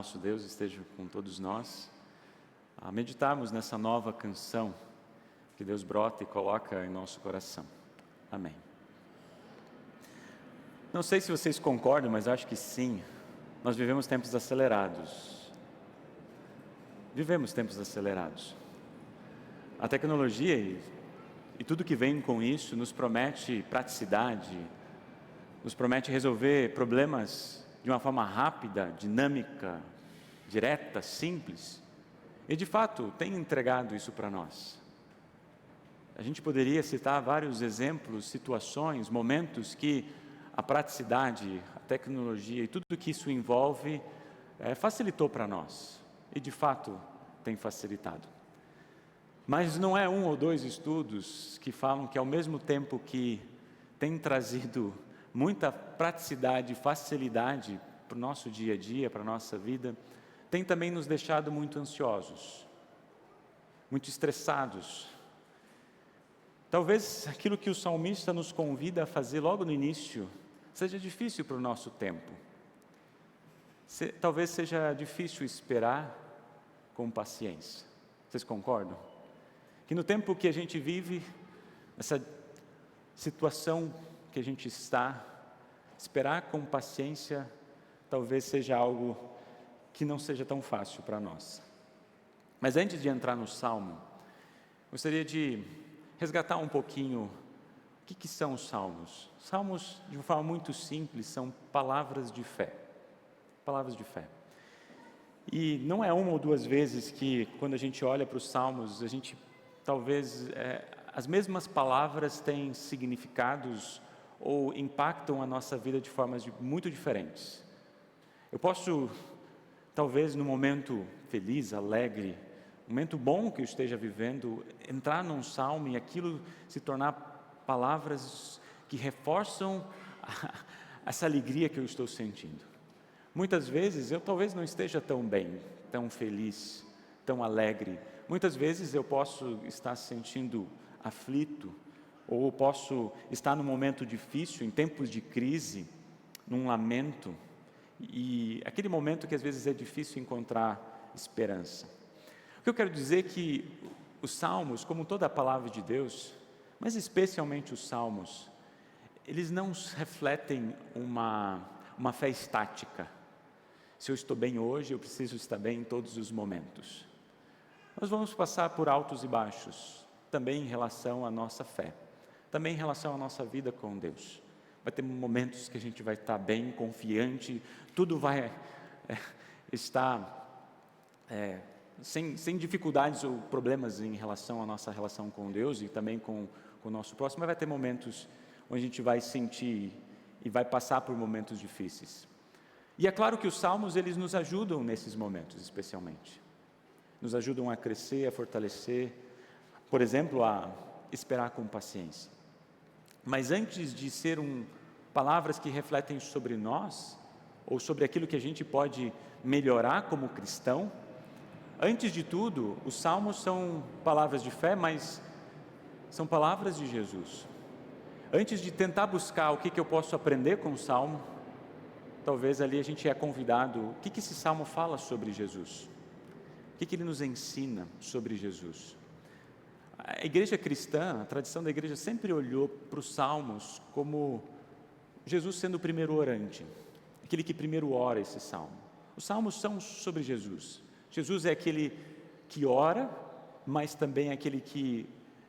Nosso Deus esteja com todos nós, a meditarmos nessa nova canção que Deus brota e coloca em nosso coração. Amém. Não sei se vocês concordam, mas acho que sim. Nós vivemos tempos acelerados. Vivemos tempos acelerados. A tecnologia e tudo que vem com isso nos promete praticidade, nos promete resolver problemas de uma forma rápida, dinâmica, direta, simples. E de fato tem entregado isso para nós. A gente poderia citar vários exemplos, situações, momentos que a praticidade, a tecnologia e tudo que isso envolve facilitou para nós. E de fato tem facilitado. Mas não é um ou dois estudos que falam que ao mesmo tempo que tem trazido muita praticidade e facilidade para o nosso dia a dia, para a nossa vida, tem também nos deixado muito ansiosos, muito estressados. Talvez aquilo que o salmista nos convida a fazer logo no início seja difícil para o nosso tempo. Talvez seja difícil esperar com paciência. Vocês concordam? Que no tempo que a gente vive, essa situação que a gente está, esperar com paciência talvez seja algo que não seja tão fácil para nós. Mas antes de entrar no Salmo, gostaria de resgatar um pouquinho o que são os Salmos. Salmos, de uma forma muito simples, são palavras de fé. Palavras de fé. E não é uma ou duas vezes que, quando a gente olha para os Salmos, a gente talvez as mesmas palavras têm significados ou impactam a nossa vida de formas muito diferentes. Eu posso, talvez no momento feliz, alegre, momento bom que eu esteja vivendo, entrar num salmo e aquilo se tornar palavras que reforçam essa alegria que eu estou sentindo. Muitas vezes eu talvez não esteja tão bem, tão feliz, tão alegre. Muitas vezes eu posso estar se sentindo aflito, ou posso estar num momento difícil, em tempos de crise, num lamento, e aquele momento que às vezes é difícil encontrar esperança. O que eu quero dizer é que os Salmos, como toda a palavra de Deus, mas especialmente os Salmos, eles não refletem uma fé estática. Se eu estou bem hoje, eu preciso estar bem em todos os momentos. Nós vamos passar por altos e baixos, também em relação à nossa fé, também em relação à nossa vida com Deus. Vai ter momentos que a gente vai estar bem, confiante, tudo vai estar sem dificuldades ou problemas em relação à nossa relação com Deus e também com o nosso próximo, mas vai ter momentos onde a gente vai sentir e vai passar por momentos difíceis. E é claro que os Salmos, eles nos ajudam nesses momentos, especialmente. Nos ajudam a crescer, a fortalecer, por exemplo, a esperar com paciência. Mas antes de ser palavras que refletem sobre nós, ou sobre aquilo que a gente pode melhorar como cristão, antes de tudo, os Salmos são palavras de fé, mas são palavras de Jesus. Antes de tentar buscar o que eu posso aprender com o Salmo, talvez ali a gente é convidado, o que esse Salmo fala sobre Jesus? O que ele nos ensina sobre Jesus? A igreja cristã, a tradição da igreja sempre olhou para os Salmos como Jesus sendo o primeiro orante, aquele que primeiro ora esse Salmo. Os Salmos são sobre Jesus. Jesus é aquele que ora, mas também é aquele que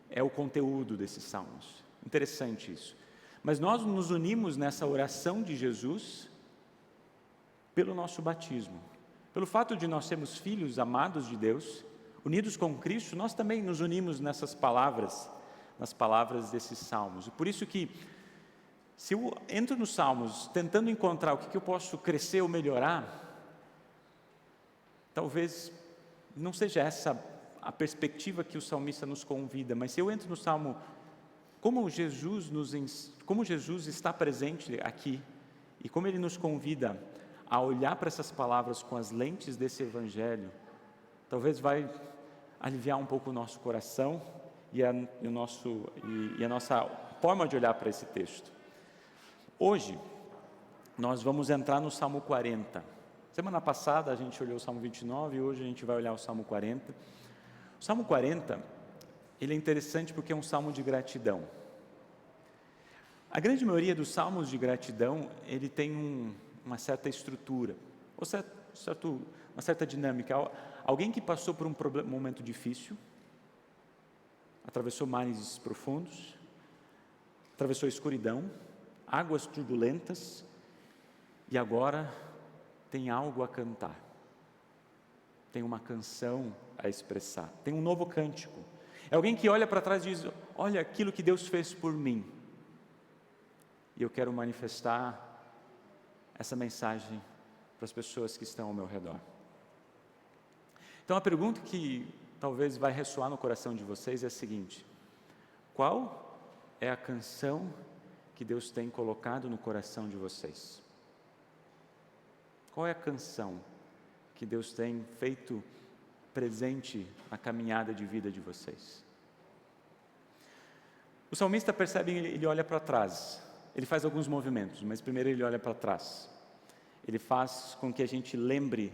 é o conteúdo desses Salmos. Interessante isso. Mas nós nos unimos nessa oração de Jesus pelo nosso batismo. Pelo fato de nós sermos filhos amados de Deus, unidos com Cristo, nós também nos unimos nessas palavras, nas palavras desses Salmos. E por isso que, se eu entro nos Salmos tentando encontrar o que eu posso crescer ou melhorar, talvez não seja essa a perspectiva que o salmista nos convida, mas se eu entro no Salmo, como Jesus está presente aqui, e como Ele nos convida a olhar para essas palavras com as lentes desse Evangelho, talvez vai aliviar um pouco o nosso coração e a nossa forma de olhar para esse texto. Hoje, nós vamos entrar no Salmo 40. Semana passada a gente olhou o Salmo 29 e hoje a gente vai olhar o Salmo 40. O Salmo 40, ele é interessante porque é um salmo de gratidão. A grande maioria dos salmos de gratidão, ele tem uma certa estrutura, uma certa dinâmica. Alguém que passou por um momento difícil, atravessou mares profundos, atravessou a escuridão, águas turbulentas, e agora tem algo a cantar, tem uma canção a expressar, tem um novo cântico. É alguém que olha para trás e diz: olha aquilo que Deus fez por mim, e eu quero manifestar essa mensagem para as pessoas que estão ao meu redor. Então a pergunta que talvez vai ressoar no coração de vocês é a seguinte: qual é a canção que Deus tem colocado no coração de vocês? Qual é a canção que Deus tem feito presente na caminhada de vida de vocês? O salmista percebe, ele olha para trás, ele faz alguns movimentos, mas primeiro ele olha para trás. Ele faz com que a gente lembre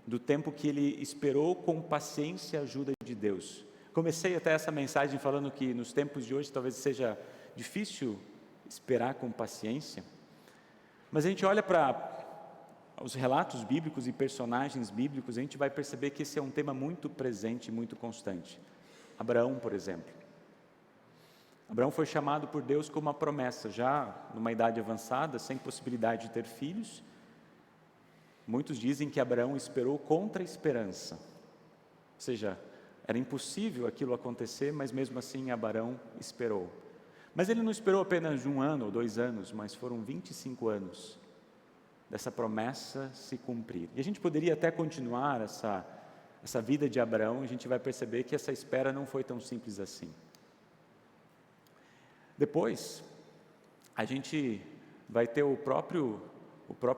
do tempo que ele esperou com paciência a ajuda de Deus. Comecei até essa mensagem falando que nos tempos de hoje talvez seja difícil esperar com paciência, mas a gente olha para os relatos bíblicos e personagens bíblicos, a gente vai perceber que esse é um tema muito presente, muito constante. Abraão, por exemplo. Abraão foi chamado por Deus com uma promessa, já numa idade avançada, sem possibilidade de ter filhos. Muitos dizem que Abraão esperou contra a esperança, ou seja, era impossível aquilo acontecer, mas mesmo assim Abraão esperou. Mas ele não esperou apenas 1 ano ou 2 anos, mas foram 25 anos dessa promessa se cumprir. E a gente poderia até continuar essa vida de Abraão, e a gente vai perceber que essa espera não foi tão simples assim. Depois, a gente vai ter o próprio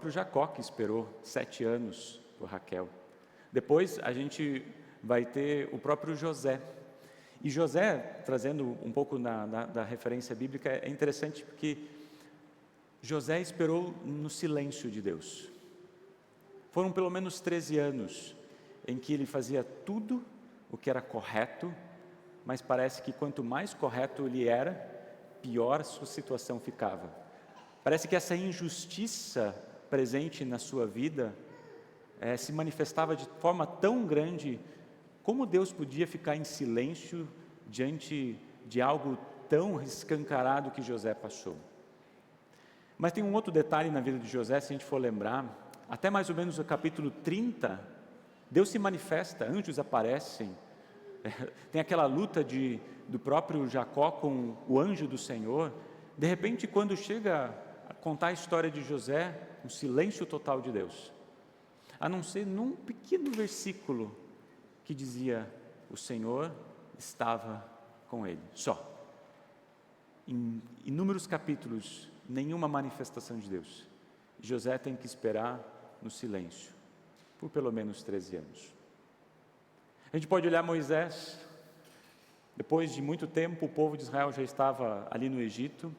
Jacó, que esperou 7 anos por Raquel. Depois a gente vai ter o próprio José. E José, trazendo um pouco da referência bíblica, é interessante porque José esperou no silêncio de Deus. Foram pelo menos 13 anos em que ele fazia tudo o que era correto, mas parece que quanto mais correto ele era, pior a sua situação ficava. Parece que essa injustiça presente na sua vida se manifestava de forma tão grande. Como Deus podia ficar em silêncio diante de algo tão escancarado que José passou? Mas tem um outro detalhe na vida de José, se a gente for lembrar, até mais ou menos o capítulo 30, Deus se manifesta, anjos aparecem, tem aquela luta do próprio Jacó com o anjo do Senhor. De repente, quando chega a contar a história de José, um silêncio total de Deus, a não ser num pequeno versículo que dizia: o Senhor estava com ele, só. Em inúmeros capítulos, nenhuma manifestação de Deus. José tem que esperar no silêncio, por pelo menos 13 anos. A gente pode olhar Moisés. Depois de muito tempo, o povo de Israel já estava ali no Egito.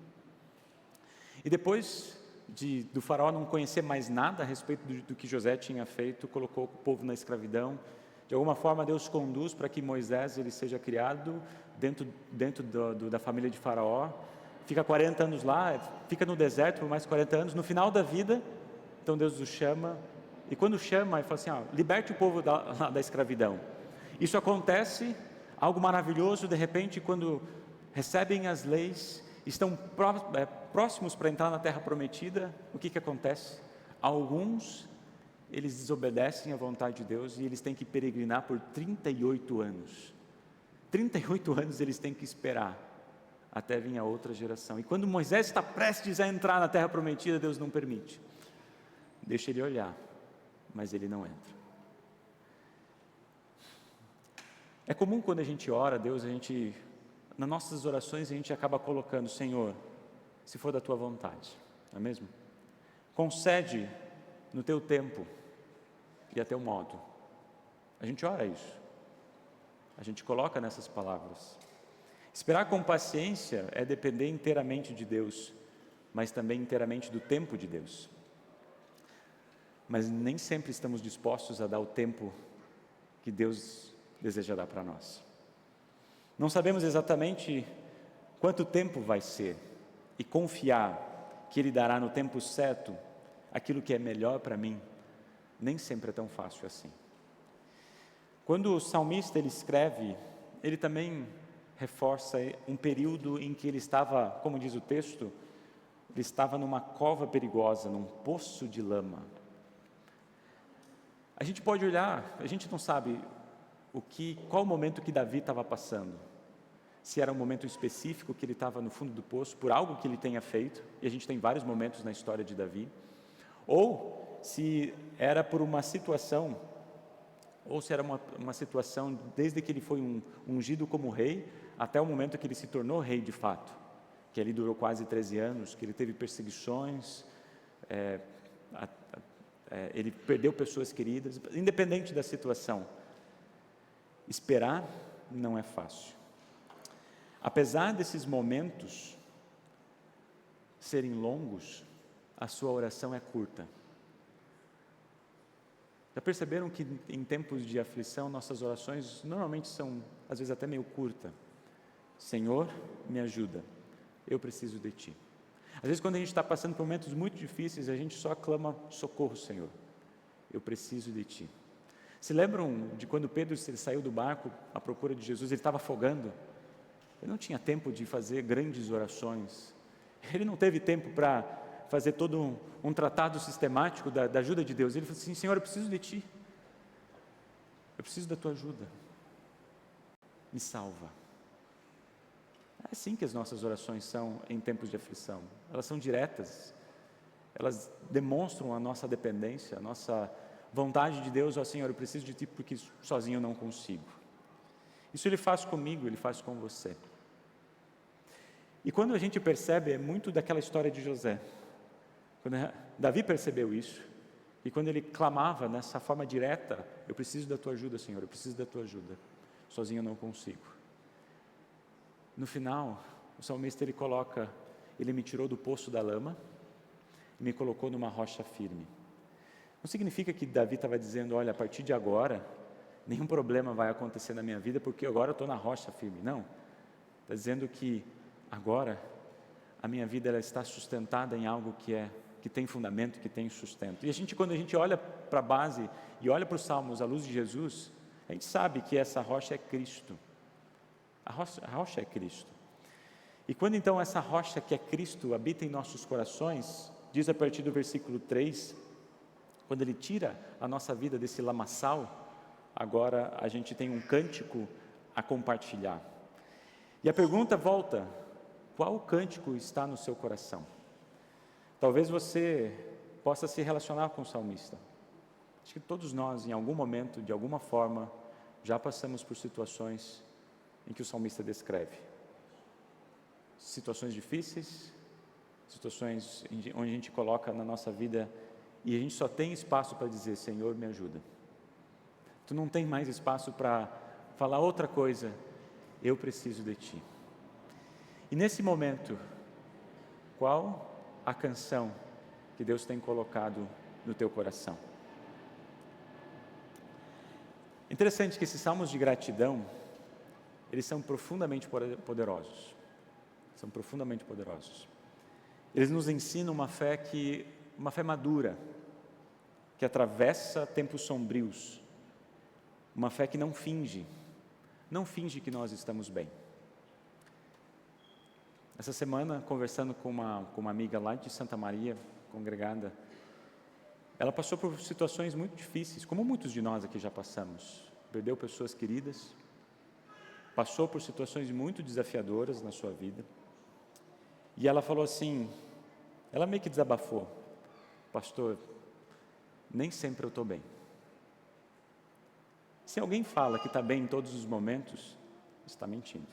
E depois do faraó não conhecer mais nada a respeito do que José tinha feito, colocou o povo na escravidão. De alguma forma, Deus conduz para que Moisés ele seja criado dentro da família de Faraó. Fica 40 anos lá, fica no deserto por mais 40 anos. No final da vida, então Deus o chama. E quando chama, ele fala assim: liberte o povo da escravidão. Isso acontece, algo maravilhoso, de repente, quando recebem as leis, estão próximos para entrar na terra prometida, o que acontece? Alguns, eles desobedecem à vontade de Deus e eles têm que peregrinar por 38 anos. 38 anos eles têm que esperar até vir a outra geração. E quando Moisés está prestes a entrar na terra prometida, Deus não permite. Deixa ele olhar, mas ele não entra. É comum quando a gente ora a Deus, nas nossas orações a gente acaba colocando: Senhor, se for da Tua vontade, não é mesmo? Concede no Teu tempo e a Teu modo. A gente ora isso, a gente coloca nessas palavras. Esperar com paciência é depender inteiramente de Deus, mas também inteiramente do tempo de Deus. mas nem sempre estamos dispostos a dar o tempo que Deus deseja dar para nós. Não sabemos exatamente quanto tempo vai ser, e confiar que Ele dará no tempo certo aquilo que é melhor para mim, nem sempre é tão fácil assim. Quando o salmista ele escreve, ele também reforça um período em que ele estava, como diz o texto, ele estava numa cova perigosa, num poço de lama. A gente pode olhar, a gente não sabe qual o momento que Davi estava passando. Se era um momento específico que ele estava no fundo do poço, por algo que ele tenha feito, e a gente tem vários momentos na história de Davi, ou se era por uma situação, ou se era uma situação desde que ele foi ungido como rei, até o momento que ele se tornou rei de fato, que ele durou quase 13 anos, que ele teve perseguições, ele perdeu pessoas queridas, independente da situação. Esperar não é fácil. Apesar desses momentos serem longos, a sua oração é curta. Já perceberam que em tempos de aflição, nossas orações normalmente são, às vezes até meio curta? Senhor, me ajuda, eu preciso de Ti. Às vezes quando a gente está passando por momentos muito difíceis, a gente só clama socorro, Senhor, eu preciso de Ti. Se lembram de quando Pedro saiu do barco à procura de Jesus, ele estava afogando? Ele não tinha tempo de fazer grandes orações, ele não teve tempo para fazer todo um tratado sistemático da ajuda de Deus. Ele falou assim: Senhor, eu preciso de Ti, eu preciso da Tua ajuda, me salva. É assim que as nossas orações são em tempos de aflição, elas são diretas, elas demonstram a nossa dependência, a nossa vontade de Deus. Ó Senhor, eu preciso de Ti porque sozinho eu não consigo. Isso Ele faz comigo, Ele faz com você. E quando a gente percebe, é muito daquela história de José. Quando Davi percebeu isso, e quando ele clamava nessa forma direta: eu preciso da Tua ajuda, Senhor, eu preciso da Tua ajuda, sozinho eu não consigo. No final, o salmista ele coloca: Ele me tirou do poço da lama e me colocou numa rocha firme. Não significa que Davi estava dizendo: olha, a partir de agora, nenhum problema vai acontecer na minha vida, porque agora eu estou na rocha firme. Não, está dizendo que agora a minha vida ela está sustentada em algo que tem fundamento, que tem sustento. E quando a gente olha para a base e olha para os Salmos à luz de Jesus, a gente sabe que essa rocha é Cristo. A rocha é Cristo. E quando então essa rocha que é Cristo habita em nossos corações, diz a partir do versículo 3, quando Ele tira a nossa vida desse lamaçal, agora a gente tem um cântico a compartilhar. E a pergunta volta: qual cântico está no seu coração? Talvez você possa se relacionar com o salmista. Acho que todos nós, em algum momento, de alguma forma, já passamos por situações em que o salmista descreve. Situações difíceis, situações onde a gente coloca na nossa vida e a gente só tem espaço para dizer: Senhor, me ajuda. Tu não tem mais espaço para falar outra coisa: eu preciso de Ti. E nesse momento, qual a canção que Deus tem colocado no teu coração? Interessante que esses salmos de gratidão, eles são profundamente poderosos. São profundamente poderosos. Eles nos ensinam uma fé madura, que atravessa tempos sombrios, uma fé que não finge que nós estamos bem. Essa semana, conversando com uma amiga lá de Santa Maria, congregada, ela passou por situações muito difíceis, como muitos de nós aqui já passamos. Perdeu pessoas queridas, passou por situações muito desafiadoras na sua vida. E ela falou assim, ela meio que desabafou: pastor, nem sempre eu estou bem. Se alguém fala que está bem em todos os momentos, está mentindo.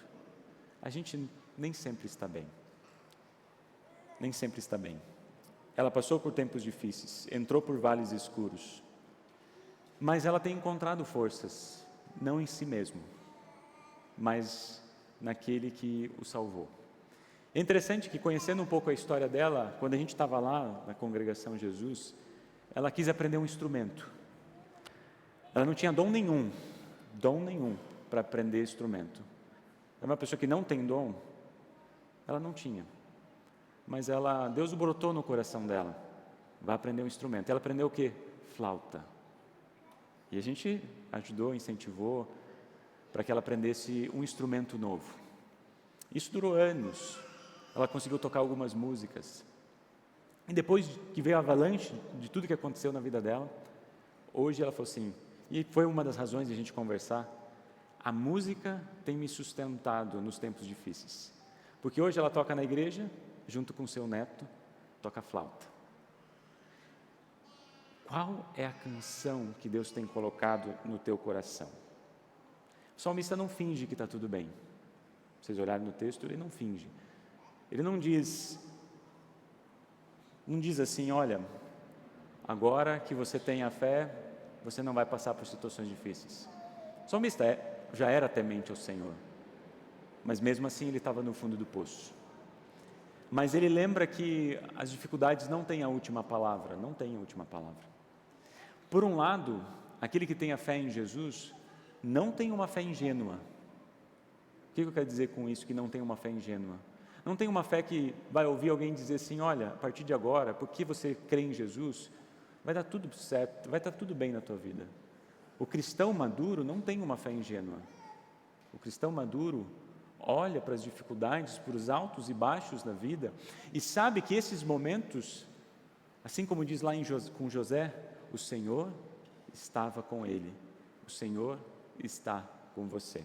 A gente nem sempre está bem. Nem sempre está bem. Ela passou por tempos difíceis, entrou por vales escuros, mas ela tem encontrado forças, não em si mesmo, mas naquele que o salvou. É interessante que, conhecendo um pouco a história dela, quando a gente estava lá na Congregação Jesus, ela quis aprender um instrumento. Ela não tinha dom nenhum para aprender instrumento. É uma pessoa que não tem dom, ela não tinha. Mas Deus brotou no coração dela, vai aprender um instrumento. Ela aprendeu o quê? Flauta. E a gente ajudou, incentivou, para que ela aprendesse um instrumento novo. Isso durou anos, ela conseguiu tocar algumas músicas. E depois que veio a avalanche de tudo que aconteceu na vida dela, hoje ela falou assim, e foi uma das razões de a gente conversar, a música tem me sustentado nos tempos difíceis. Porque hoje ela toca na igreja, junto com seu neto, toca flauta. Qual é a canção que Deus tem colocado no teu coração? O salmista não finge que está tudo bem. Vocês olharem no texto, ele não finge. Ele não diz assim, olha, agora que você tem a fé, você não vai passar por situações difíceis. O salmista já era temente ao Senhor, mas mesmo assim ele estava no fundo do poço. Mas ele lembra que as dificuldades não têm a última palavra, não têm a última palavra. Por um lado, aquele que tem a fé em Jesus, não tem uma fé ingênua. O que eu quero dizer com isso, que não tem uma fé ingênua? Não tem uma fé que vai ouvir alguém dizer assim, olha, a partir de agora, porque você crê em Jesus, vai dar tudo certo, vai estar tudo bem na tua vida. O cristão maduro não tem uma fé ingênua. O cristão maduro olha para as dificuldades, para os altos e baixos da vida, e sabe que esses momentos, assim como diz lá com José, o Senhor estava com ele, o Senhor está com você.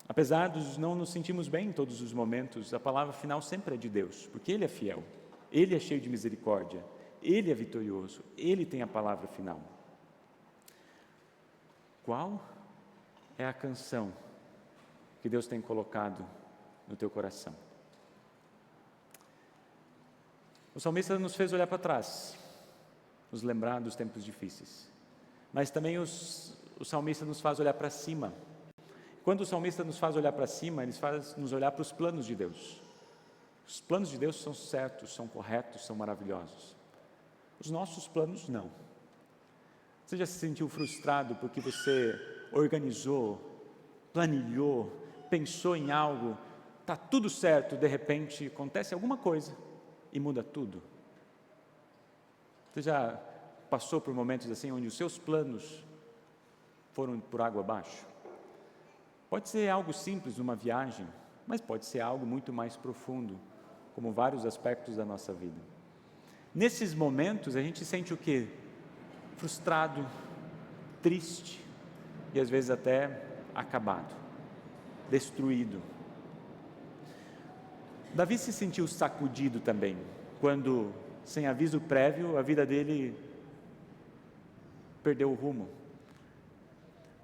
Apesar de não nos sentirmos bem em todos os momentos, a palavra final sempre é de Deus, porque Ele é fiel, Ele é cheio de misericórdia, Ele é vitorioso, Ele tem a palavra final. Qual é a canção que Deus tem colocado no teu coração? O salmista nos fez olhar para trás, nos lembrar dos tempos difíceis, mas também o salmista nos faz olhar para cima. Quando o salmista nos faz olhar para cima, ele faz nos olhar para os planos de Deus. Os planos de Deus são certos, são corretos, são maravilhosos. Os nossos planos não. Você já se sentiu frustrado porque você organizou, planilhou, pensou em algo, está tudo certo, de repente acontece alguma coisa e muda tudo? Você já passou por momentos assim, onde os seus planos foram por água abaixo? Pode ser algo simples, uma viagem, mas pode ser algo muito mais profundo, como vários aspectos da nossa vida. Nesses momentos a gente sente o quê? Frustrado, triste e às vezes até acabado, destruído. Davi se sentiu sacudido também, quando, sem aviso prévio, a vida dele perdeu o rumo.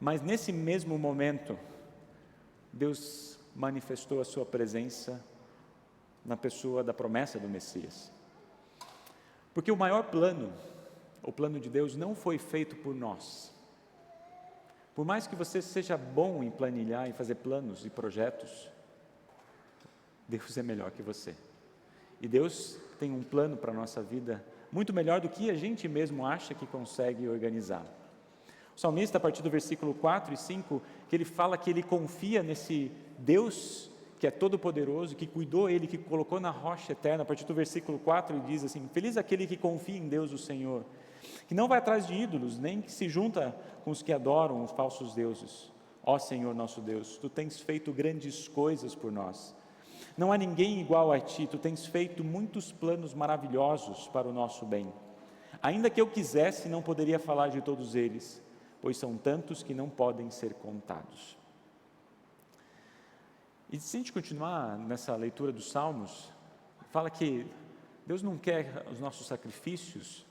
Mas nesse mesmo momento, Deus manifestou a sua presença na pessoa da promessa do Messias. Porque o maior plano, o plano de Deus, não foi feito por nós. Por mais que você seja bom em planilhar, em fazer planos e projetos, Deus é melhor que você. E Deus tem um plano para a nossa vida muito melhor do que a gente mesmo acha que consegue organizar. O salmista, a partir do versículo 4 e 5, que ele fala que ele confia nesse Deus que é todo-poderoso, que cuidou ele, que colocou na rocha eterna. A partir do versículo 4 ele diz assim: feliz aquele que confia em Deus o Senhor, que não vai atrás de ídolos, nem que se junta com os que adoram os falsos deuses. Ó Senhor nosso Deus, Tu tens feito grandes coisas por nós. Não há ninguém igual a Ti, Tu tens feito muitos planos maravilhosos para o nosso bem. Ainda que eu quisesse, não poderia falar de todos eles, pois são tantos que não podem ser contados. E se a gente continuar nessa leitura dos Salmos, fala que Deus não quer os nossos sacrifícios.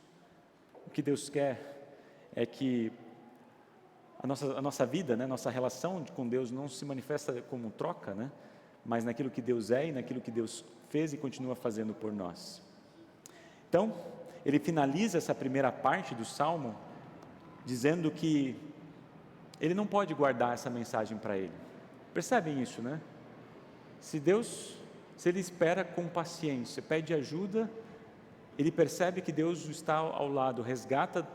O que Deus quer é que a nossa vida, né, nossa relação com Deus não se manifesta como troca, né, mas naquilo que Deus é e naquilo que Deus fez e continua fazendo por nós. Então, ele finaliza essa primeira parte do Salmo dizendo que ele não pode guardar essa mensagem para ele. Percebem isso, né? Se ele espera com paciência, pede ajuda ele percebe que Deus está ao lado, resgata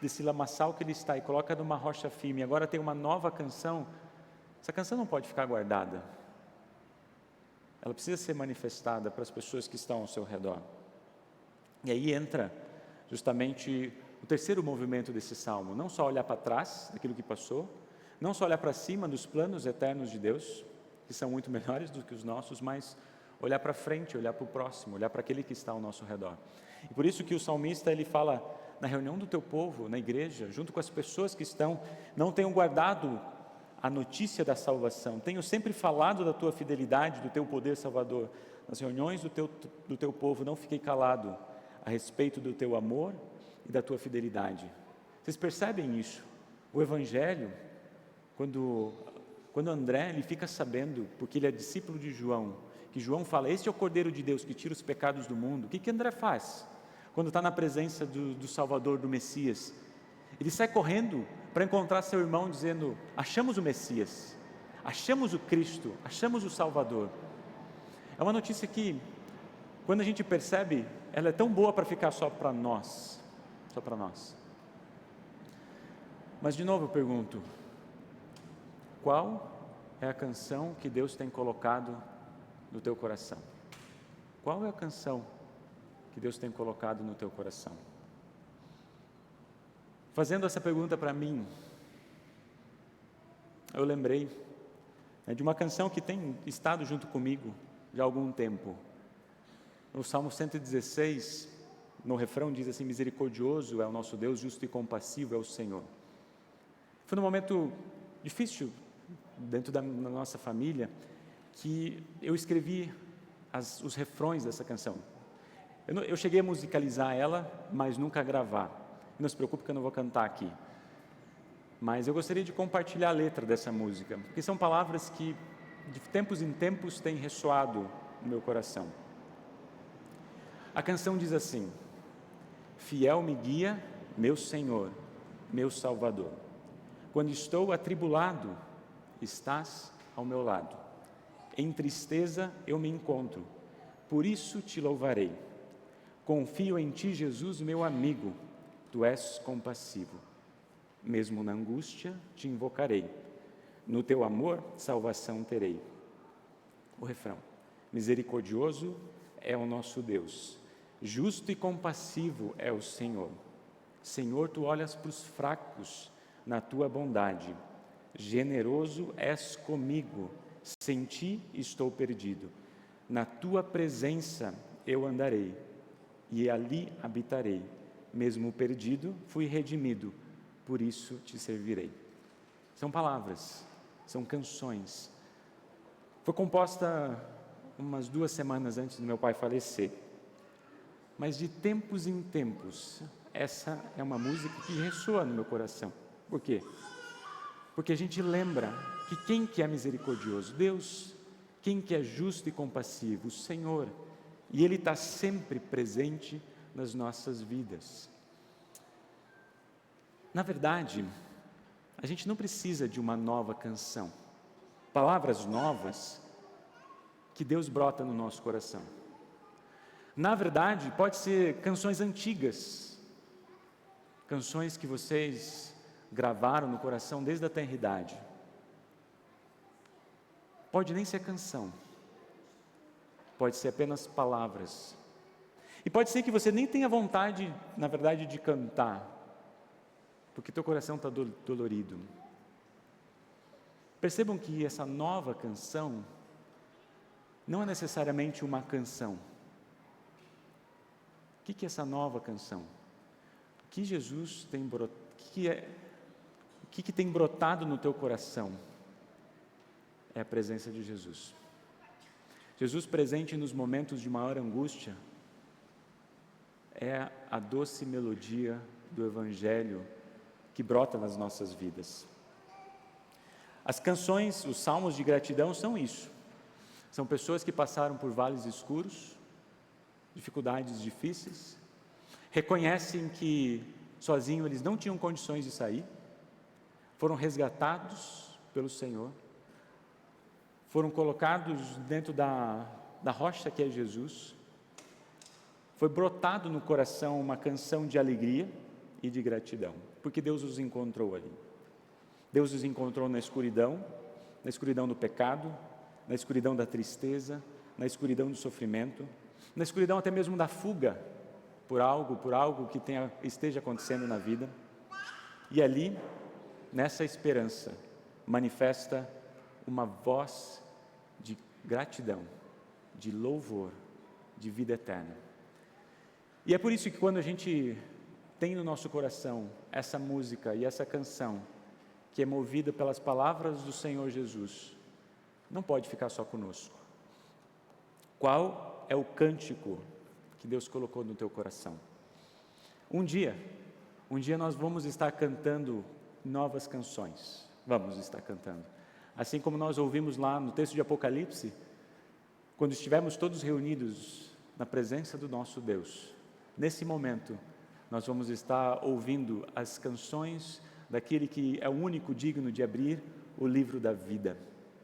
desse lamaçal que ele está e coloca numa rocha firme, agora tem uma nova canção, essa canção não pode ficar guardada, ela precisa ser manifestada para as pessoas que estão ao seu redor. E aí entra justamente o terceiro movimento desse salmo, não só olhar para trás daquilo que passou, não só olhar para cima dos planos eternos de Deus, que são muito melhores do que os nossos, mas olhar para frente, olhar para o próximo, olhar para aquele que está ao nosso redor. E por isso que o salmista, ele fala, na reunião do teu povo, na igreja, junto com as pessoas que estão, não tenham guardado a notícia da salvação, tenho sempre falado da tua fidelidade, do teu poder salvador, nas reuniões do teu povo, não fiquei calado a respeito do teu amor e da tua fidelidade. Vocês percebem isso? O Evangelho, quando André, ele fica sabendo, porque ele é discípulo de João, que João fala, este é o Cordeiro de Deus que tira os pecados do mundo, o que André faz? Quando está na presença do Salvador, do Messias, ele sai correndo para encontrar seu irmão dizendo, achamos o Messias, achamos o Cristo, achamos o Salvador. É uma notícia que, quando a gente percebe, ela é tão boa para ficar só para nós. Mas de novo eu pergunto, qual é a canção que Deus tem colocado no teu coração? Qual é a canção que Deus tem colocado no teu coração? Fazendo essa pergunta para mim, eu lembrei de uma canção que tem estado junto comigo já há algum tempo. No Salmo 116, no refrão diz assim, misericordioso é o nosso Deus, justo e compassivo é o Senhor. Foi num momento difícil dentro da nossa família que eu escrevi os refrões dessa canção. Eu cheguei a musicalizar ela, mas nunca a gravar. Não se preocupe que eu não vou cantar aqui. Mas eu gostaria de compartilhar a letra dessa música, porque são palavras que de tempos em tempos têm ressoado no meu coração. A canção diz assim, fiel me guia, meu Senhor, meu Salvador. Quando estou atribulado, estás ao meu lado. Em tristeza eu me encontro, por isso te louvarei. Confio em ti, Jesus, meu amigo, tu és compassivo. Mesmo na angústia te invocarei. No teu amor, salvação terei. O refrão. Misericordioso é o nosso Deus. Justo e compassivo é o Senhor. Senhor, tu olhas para os fracos na tua bondade. Generoso és comigo. Sem ti estou perdido. Na tua presença eu andarei e ali habitarei. Mesmo perdido, fui redimido, por isso te servirei. São palavras, são canções. Foi composta umas 2 semanas antes do meu pai falecer. Mas de tempos em tempos, essa é uma música que ressoa no meu coração. Por quê? Porque a gente lembra que quem que é misericordioso? Deus. Quem que é justo e compassivo? O Senhor. E Ele está sempre presente nas nossas vidas. Na verdade, a gente não precisa de uma nova canção. Palavras novas que Deus brota no nosso coração. Na verdade, pode ser canções antigas, canções que vocês gravaram no coração desde a tenridade. Pode nem ser canção, pode ser apenas palavras. E pode ser que você nem tenha vontade, na verdade, de cantar, porque teu coração está dolorido. Percebam que essa nova canção não é necessariamente uma canção. O que é essa nova canção? O que Jesus tem brotado? O que tem brotado no teu coração? É a presença de Jesus. Jesus presente nos momentos de maior angústia é a doce melodia do Evangelho que brota nas nossas vidas. As canções, os salmos de gratidão são isso. São pessoas que passaram por vales escuros, dificuldades difíceis, reconhecem que sozinhos eles não tinham condições de sair, foram resgatados pelo Senhor, foram colocados dentro da rocha que é Jesus, foi brotado no coração uma canção de alegria e de gratidão, porque Deus os encontrou ali. Deus os encontrou na escuridão do pecado, na escuridão da tristeza, na escuridão do sofrimento, na escuridão até mesmo da fuga por algo que esteja acontecendo na vida. E ali, nessa esperança, manifesta uma voz de gratidão, de louvor, de vida eterna. E é por isso que quando a gente tem no nosso coração essa música e essa canção, que é movida pelas palavras do Senhor Jesus, não pode ficar só conosco. Qual é o cântico que Deus colocou no teu coração? Um dia nós vamos estar cantando novas canções. Vamos estar cantando. Assim como nós ouvimos lá no texto de Apocalipse, quando estivermos todos reunidos na presença do nosso Deus, nesse momento, nós vamos estar ouvindo as canções daquele que é o único digno de abrir o livro da vida.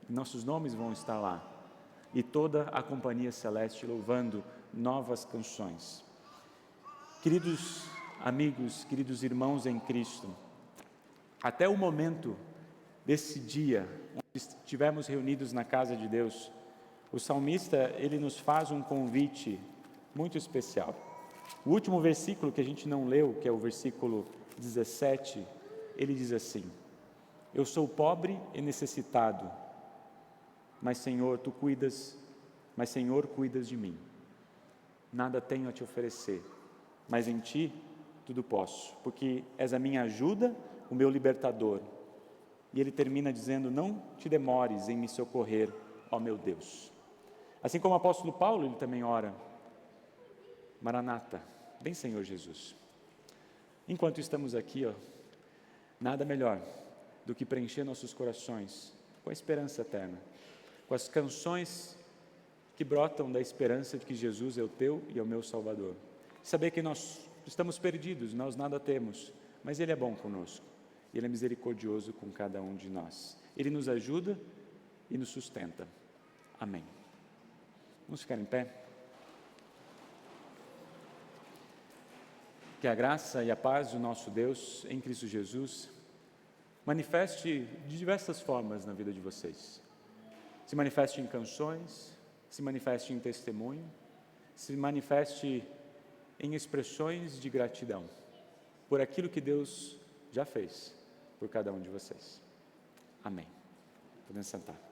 Nossos nomes vão estar lá. E toda a companhia celeste louvando novas canções. Queridos amigos, queridos irmãos em Cristo, até o momento desse dia, onde estivermos reunidos na casa de Deus, o salmista, ele nos faz um convite muito especial. O último versículo que a gente não leu, que é o versículo 17, ele diz assim: eu sou pobre e necessitado, mas Senhor, cuidas de mim. Nada tenho a te oferecer, mas em ti tudo posso, porque és a minha ajuda, o meu libertador. E ele termina dizendo: não te demores em me socorrer, ó meu Deus. Assim como o apóstolo Paulo, ele também ora: Maranata, vem Senhor Jesus. Enquanto estamos aqui, nada melhor do que preencher nossos corações com a esperança eterna, com as canções que brotam da esperança de que Jesus é o teu e é o meu Salvador. Saber que nós estamos perdidos, nós nada temos, mas Ele é bom conosco, Ele é misericordioso com cada um de nós. Ele nos ajuda e nos sustenta. Amém. Vamos ficar em pé? Que a graça e a paz do nosso Deus em Cristo Jesus manifeste de diversas formas na vida de vocês. Se manifeste em canções, se manifeste em testemunho, se manifeste em expressões de gratidão por aquilo que Deus já fez por cada um de vocês. Amém. Podemos sentar.